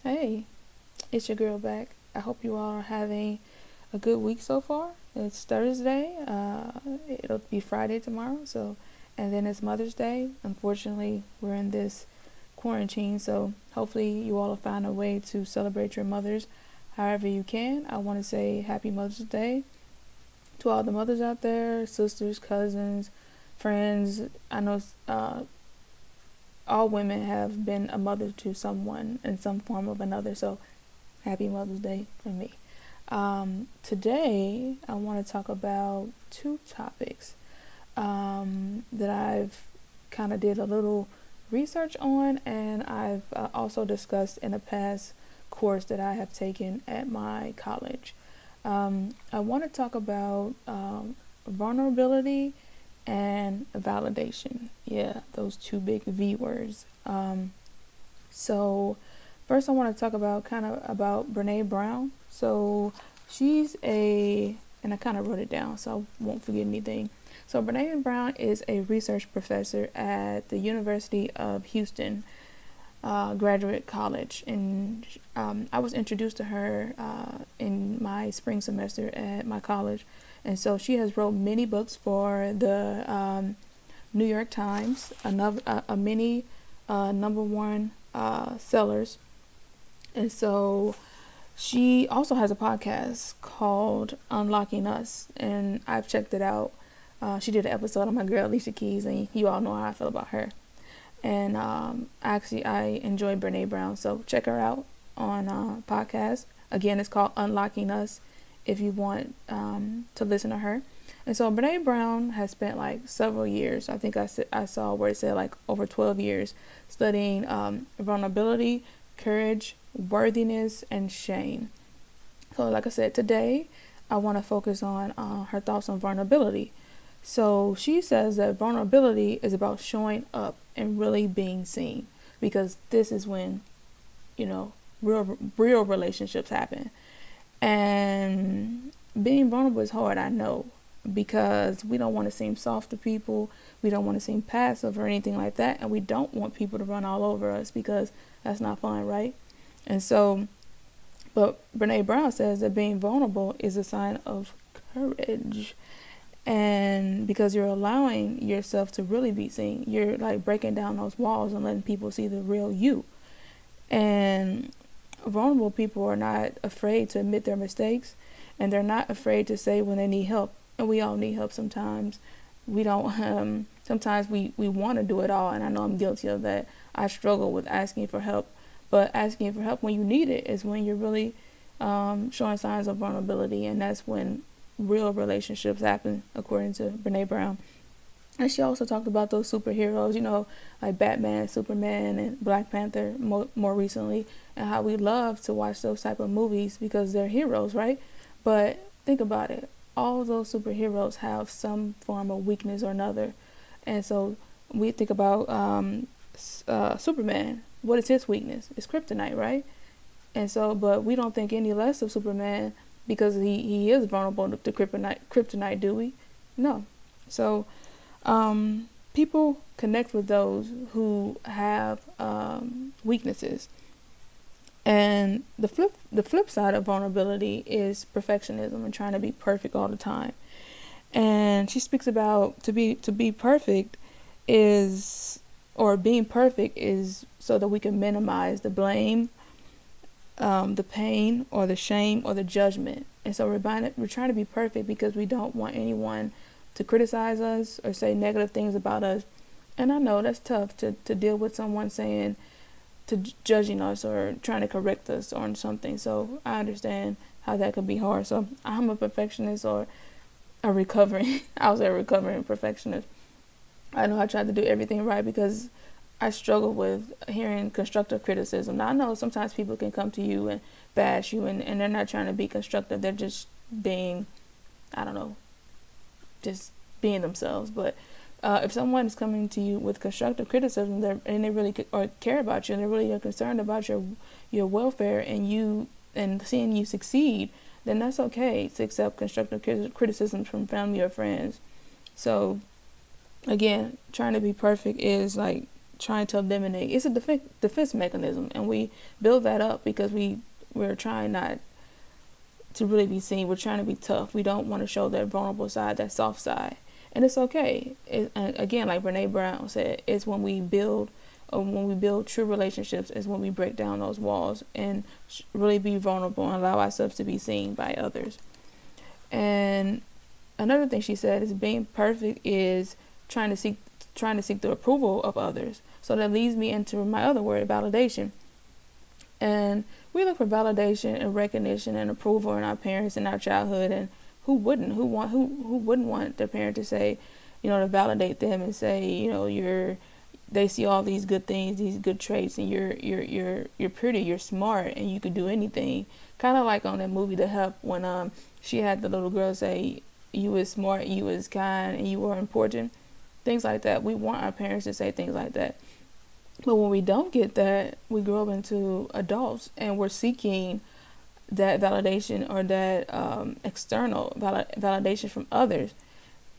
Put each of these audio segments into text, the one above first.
Hey, it's your girl back. I hope you all are having a good week so far. It's Thursday. It'll be Friday tomorrow. And then it's Mother's Day. Unfortunately, we're in this quarantine, so hopefully you all will find a way to celebrate your mothers however you can. I want to say Happy Mother's Day to all the mothers out there, sisters, cousins, friends. I know all women have been a mother to someone in some form of another, so Happy Mother's Day from me. Today, I want to talk about two topics that I've kind of did a little research on, and I've also discussed in a past course that I have taken at my college. I want to talk about vulnerability and validation. Yeah, those two big V words. So first I want to talk about about Brene Brown. So and I kind of wrote it down so I won't forget anything. So Brene Brown is a research professor at the University of Houston Graduate College, and I was introduced to her in my spring semester at my college, and so she has wrote many books for the New York Times, a many number one sellers, and so she also has a podcast called Unlocking Us, and I've checked it out. She did an episode on my girl Alicia Keys, and you all know how I feel about her. And actually, I enjoy Brene Brown, so check her out on podcast. Again, it's called Unlocking Us if you want to listen to her. And so Brene Brown has spent like several years, I think I saw where it said like over 12 years, studying vulnerability, courage, worthiness, and shame. So like I said, today I want to focus on her thoughts on vulnerability. So she says that vulnerability is about showing up and really being seen, because this is when, real relationships happen. And being vulnerable is hard, I know, because we don't want to seem soft to people. We don't want to seem passive or anything like that. And we don't want people to run all over us, because that's not fun, right? And so, but Brene Brown says that being vulnerable is a sign of courage. And because you're allowing yourself to really be seen, you're like breaking down those walls and letting people see the real you. And vulnerable people are not afraid to admit their mistakes, and they're not afraid to say when they need help. And we all need help sometimes. We don't, sometimes we want to do it all. And I know I'm guilty of that. I struggle with asking for help, but asking for help when you need it is when you're really showing signs of vulnerability. And that's when real relationships happen, according to Brene Brown. And she also talked about those superheroes, like Batman, Superman, and Black Panther more recently, and how we love to watch those type of movies because they're heroes, right? But think about it. All those superheroes have some form of weakness or another. And so we think about Superman. What is his weakness? It's kryptonite, right? And so, but we don't think any less of Superman because he is vulnerable to kryptonite, do we? No. So people connect with those who have weaknesses. And the flip side of vulnerability is perfectionism and trying to be perfect all the time. And she speaks about to be perfect is, or being perfect is so that we can minimize the blame, the pain or the shame or the judgment. And so we're trying to be perfect because we don't want anyone to criticize us or say negative things about us. And I know that's tough to deal with someone judging us or trying to correct us on something. So I understand how that could be hard. So I'm a perfectionist, or a recovering perfectionist. I know I tried to do everything right because I struggle with hearing constructive criticism. Now, I know sometimes people can come to you and bash you, and they're not trying to be constructive. They're just being, I don't know, just being themselves. But if someone is coming to you with constructive criticism, and they really care about you, and they're really concerned about your welfare and seeing you succeed, then that's okay to accept constructive criticism from family or friends. So, again, trying to be perfect is like trying to eliminate. It's a defense mechanism, and we build that up because we're trying not to really be seen. We're trying to be tough. We don't want to show that vulnerable side, that soft side, and it's okay. And again, like Brene Brown said, it's when we build true relationships is when we break down those walls and really be vulnerable and allow ourselves to be seen by others. And another thing she said is being perfect is trying to seek the approval of others. So that leads me into my other word, validation. And we look for validation and recognition and approval in our parents in our childhood, and who wouldn't want their parent to say, to validate them and say, they see all these good things, these good traits, and you're pretty, you're smart, and you could do anything. Kind of like on that movie The Help, when she had the little girl say, you was smart, you was kind, and you were important. Things like that. We want our parents to say things like that. But when we don't get that, we grow up into adults and we're seeking that validation or that external validation from others.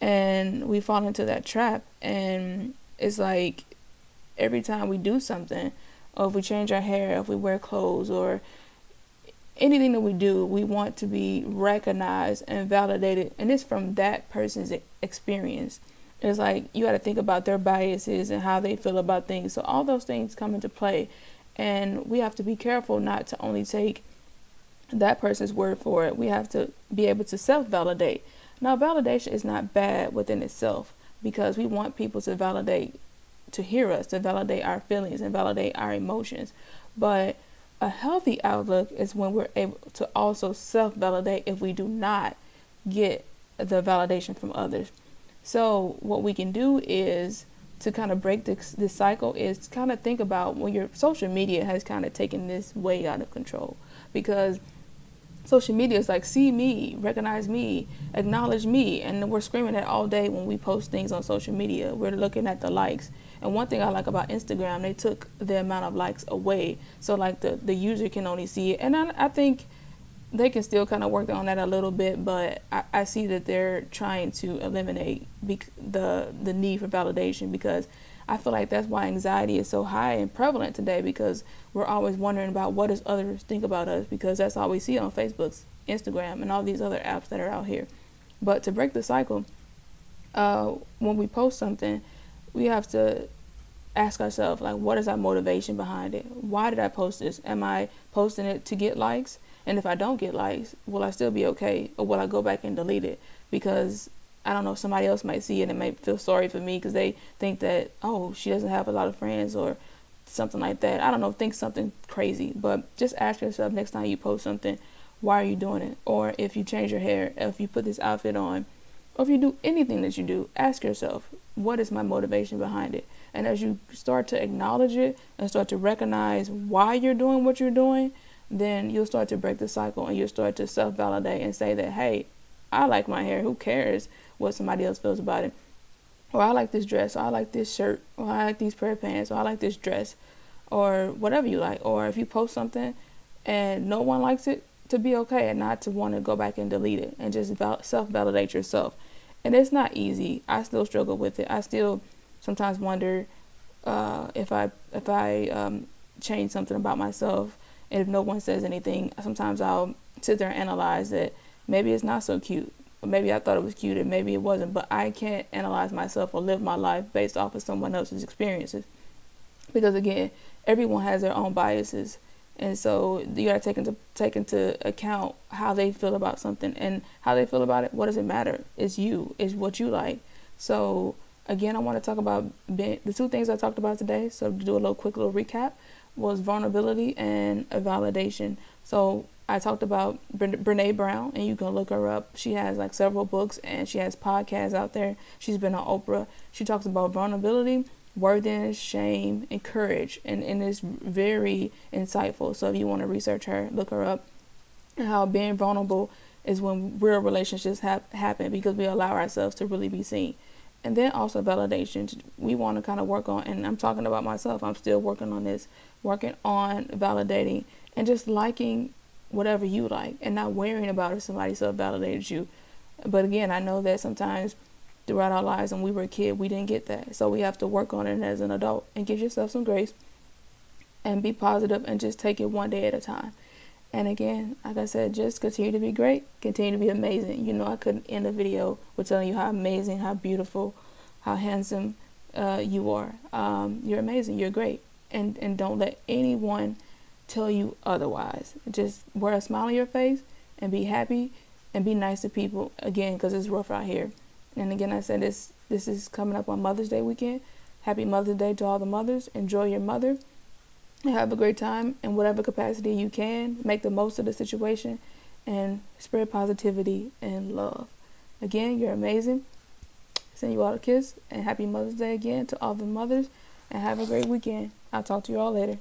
And we fall into that trap. And it's like every time we do something, or if we change our hair, if we wear clothes, or anything that we do, we want to be recognized and validated. And it's from that person's experience. It's like you got to think about their biases and how they feel about things. So all those things come into play. And we have to be careful not to only take that person's word for it. We have to be able to self-validate. Now, validation is not bad within itself, because we want people to hear us, to validate our feelings and validate our emotions. But a healthy outlook is when we're able to also self-validate if we do not get the validation from others. So what we can do is to kind of break this cycle is to kind of think about when your social media has kind of taken this way out of control, because social media is like, see me, recognize me, acknowledge me. And we're screaming that all day when we post things on social media. We're looking at the likes. And one thing I like about Instagram, they took the amount of likes away. So like the user can only see it. And I think they can still kind of work on that a little bit, but I see that they're trying to eliminate the need for validation, because I feel like that's why anxiety is so high and prevalent today, because we're always wondering about what does others think about us, because that's all we see on Facebook, Instagram, and all these other apps that are out here. But to break the cycle, when we post something, we have to ask ourselves, like, what is our motivation behind it? Why did I post this? Am I posting it to get likes? And if I don't get likes, will I still be okay? Or will I go back and delete it? Because I don't know, somebody else might see it and may feel sorry for me because they think that, oh, she doesn't have a lot of friends or something like that. I don't know, think something crazy. But just ask yourself next time you post something, why are you doing it? Or if you change your hair, if you put this outfit on, or if you do anything that you do, ask yourself, what is my motivation behind it? And as you start to acknowledge it and start to recognize why you're doing what you're doing, then you'll start to break the cycle and you'll start to self-validate and say that, hey, I like my hair. Who cares what somebody else feels about it? Or I like this dress, or I like this shirt, or I like these pair of pants, or I like this dress, or whatever you like. Or if you post something and no one likes it, to be okay and not to want to go back and delete it and just self-validate yourself. And it's not easy. I still struggle with it. I still sometimes wonder if I change something about myself, and if no one says anything, sometimes I'll sit there and analyze that maybe it's not so cute. Or maybe I thought it was cute and maybe it wasn't. But I can't analyze myself or live my life based off of someone else's experiences. Because again, everyone has their own biases. And so you got to take into account how they feel about something. And how they feel about it, what does it matter? It's you. It's what you like. So again, I want to talk about the two things I talked about today. So to do a quick little recap, was vulnerability and a validation. So I talked about Brene Brown, and you can look her up. She has like several books and she has podcasts out there. She's been on Oprah. She talks about vulnerability, worthiness, shame, and courage, and it's very insightful. So if you want to research her, look her up. And how being vulnerable is when real relationships happen, because we allow ourselves to really be seen. And then also validation. We want to kind of work on, and I'm talking about myself, I'm still working on this, working on validating and just liking whatever you like and not worrying about if somebody self-validated you. But again, I know that sometimes throughout our lives. And we were a kid, we didn't get that. So we have to work on it as an adult and give yourself some grace and be positive and just take it one day at a time. And again, like I said, just continue to be great, continue to be amazing. You know, I couldn't end a video with telling you how amazing, how beautiful, how handsome you are. You're amazing, you're great. And don't let anyone tell you otherwise. Just wear a smile on your face and be happy and be nice to people, again, because it's rough out here. And again, I said this is coming up on Mother's Day weekend. Happy Mother's Day to all the mothers. Enjoy your mother. Have a great time in whatever capacity you can. Make the most of the situation and spread positivity and love. Again, you're amazing. Send you all a kiss and happy Mother's Day again to all the mothers, and have a great weekend. I'll talk to you all later.